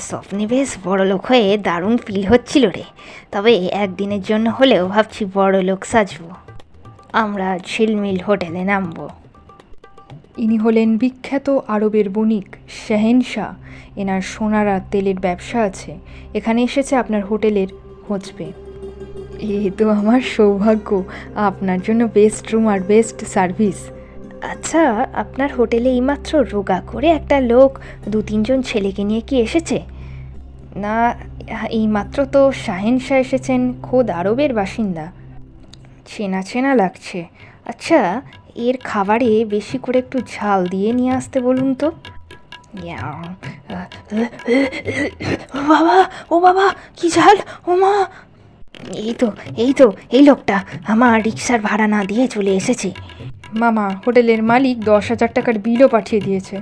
স্বপ্নে বেশ বড়লোক হয়ে দারুণ ফিল হচ্ছিল রে। তবে একদিনের জন্য হলেও ভাবছি বড়লোক সাজবো। আমরা ঝিলমিল হোটেলে নামবো। ইনি হলেন বিখ্যাত আরবের বণিক শেহেনশাহ। এনার সোনার আর তেলের ব্যবসা আছে। এখানে এসেছে আপনার হোটেলের খোঁজবে। এ তো আমার সৌভাগ্য, আপনার জন্য বেস্ট রুম আর বেস্ট সার্ভিস। আচ্ছা, আপনার হোটেলে এইমাত্র রোগা করে একটা লোক 2-3 জন ছেলেকে নিয়ে কি এসেছে? না, এইমাত্র তো শাহেনশাহ এসেছেন, খোদ আরবের বাসিন্দা। চেনা চেনা লাগছে। আচ্ছা, এর খাবারে বেশি করে একটু ঝাল দিয়ে নিয়ে আসতে বলুন তো। ও বাবা, ও বাবা, কি ঝাল! ও মা! এই লোকটা আমার রিক্সার ভাড়া না দিয়ে চলে এসেছে। মামা, হোটেলের মালিক 10,000 টাকার বিলও পাঠিয়ে দিয়েছে।